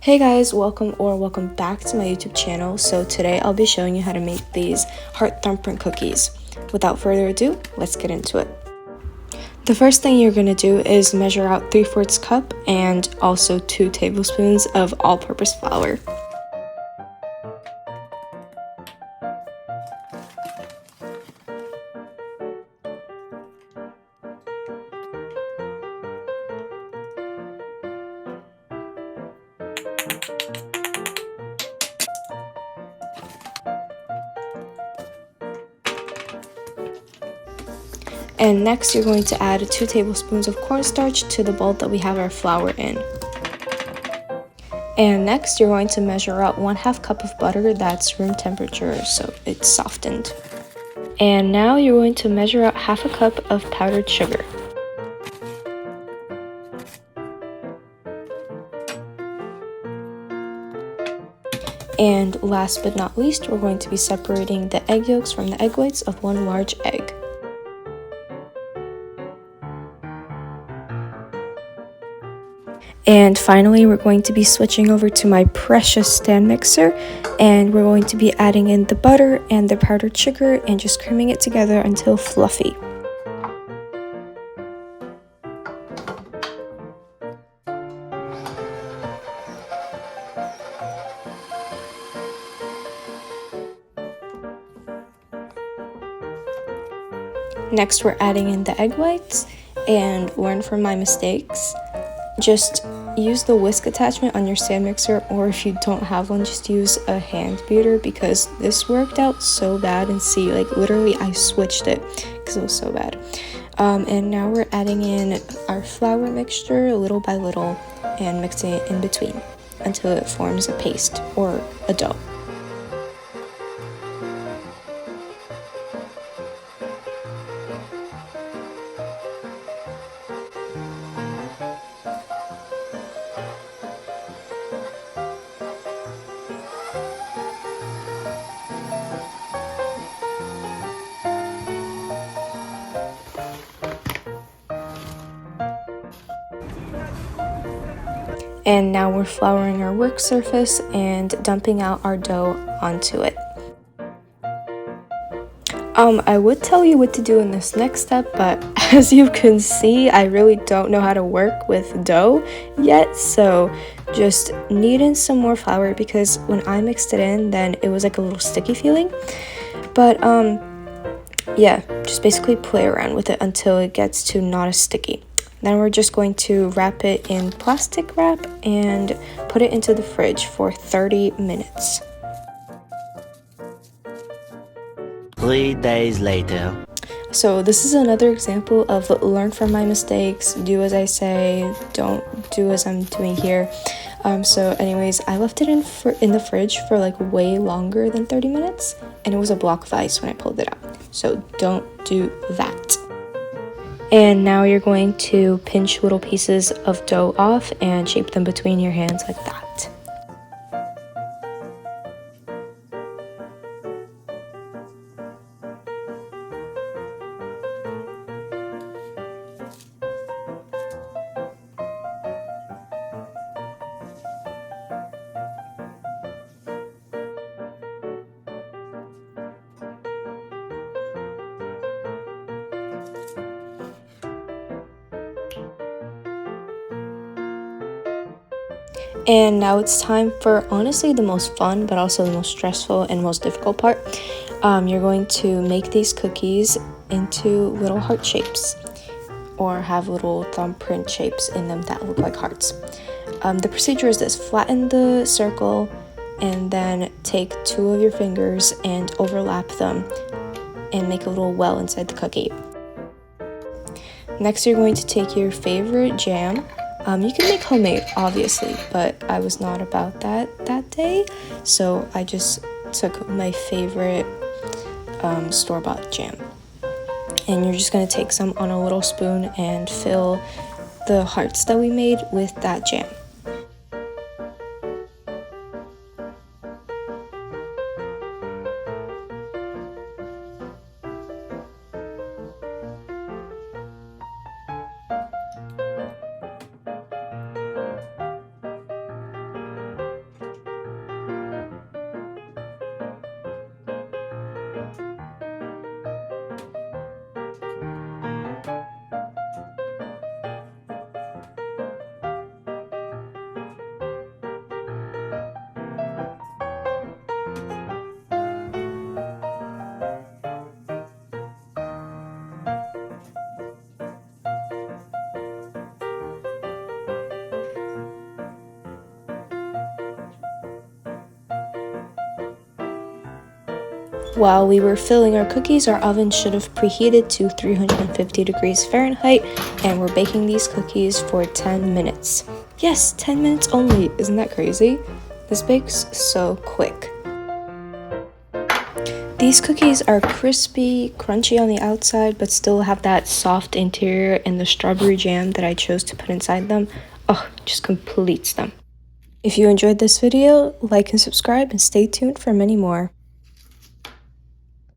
Hey guys, welcome back to my YouTube channel. So today I'll be showing you how to make these heart thumbprint cookies. Without further ado, let's get into it. The first thing you're going to do is measure out 3/4 cup and also 2 tablespoons of all-purpose flour. And next you're going to add 2 tablespoons of cornstarch to the bowl that we have our flour in. And next you're going to measure out 1/2 cup of butter that's room temperature so it's softened. And now you're going to measure out 1/2 cup of powdered sugar. And last but not least, we're going to be separating the egg yolks from the egg whites of 1 large egg. And finally, we're going to be switching over to my precious stand mixer, and we're going to be adding in the butter and the powdered sugar and just creaming it together until fluffy. Next, we're adding in the egg whites, and learn from my mistakes. Just use the whisk attachment on your stand mixer, or if you don't have one, just use a hand beater because this worked out so bad. And see, like literally I switched it because it was so bad. And now we're adding in our flour mixture little by little and mixing it in between until it forms a paste or a dough. And now we're flouring our work surface and dumping out our dough onto it. I would tell you what to do in this next step, but as you can see, I really don't know how to work with dough yet, so just knead in some more flour because when I mixed it in, then it was like a little sticky feeling. But yeah, just basically play around with it until it gets to not as sticky. Then we're just going to wrap it in plastic wrap and put it into the fridge for 30 minutes. 3 days later. So this is another example of learn from my mistakes, do as I say, don't do as I'm doing here. So anyways, I left it in the fridge for like way longer than 30 minutes, and it was a block of ice when I pulled it out. So don't do that. And now you're going to pinch little pieces of dough off and shape them between your hands like that. And now it's time for honestly the most fun but also the most stressful and most difficult part. You're going to make these cookies into little heart shapes or have little thumbprint shapes in them that look like hearts. The procedure is this: flatten the circle and then take 2 of your fingers and overlap them and make a little well inside the cookie. Next, you're going to take your favorite jam. You can make homemade, obviously, but I was not about that day, so I just took my favorite store-bought jam. And you're just going to take some on a little spoon and fill the hearts that we made with that jam. While we were filling our cookies, our oven should have preheated to 350 degrees Fahrenheit, and we're baking these cookies for 10 minutes. Yes, 10 minutes only. Isn't that crazy? This bakes so quick. These cookies are crispy, crunchy on the outside, but still have that soft interior, and the strawberry jam that I chose to put inside them, just completes them. If you enjoyed this video, like and subscribe, and stay tuned for many more.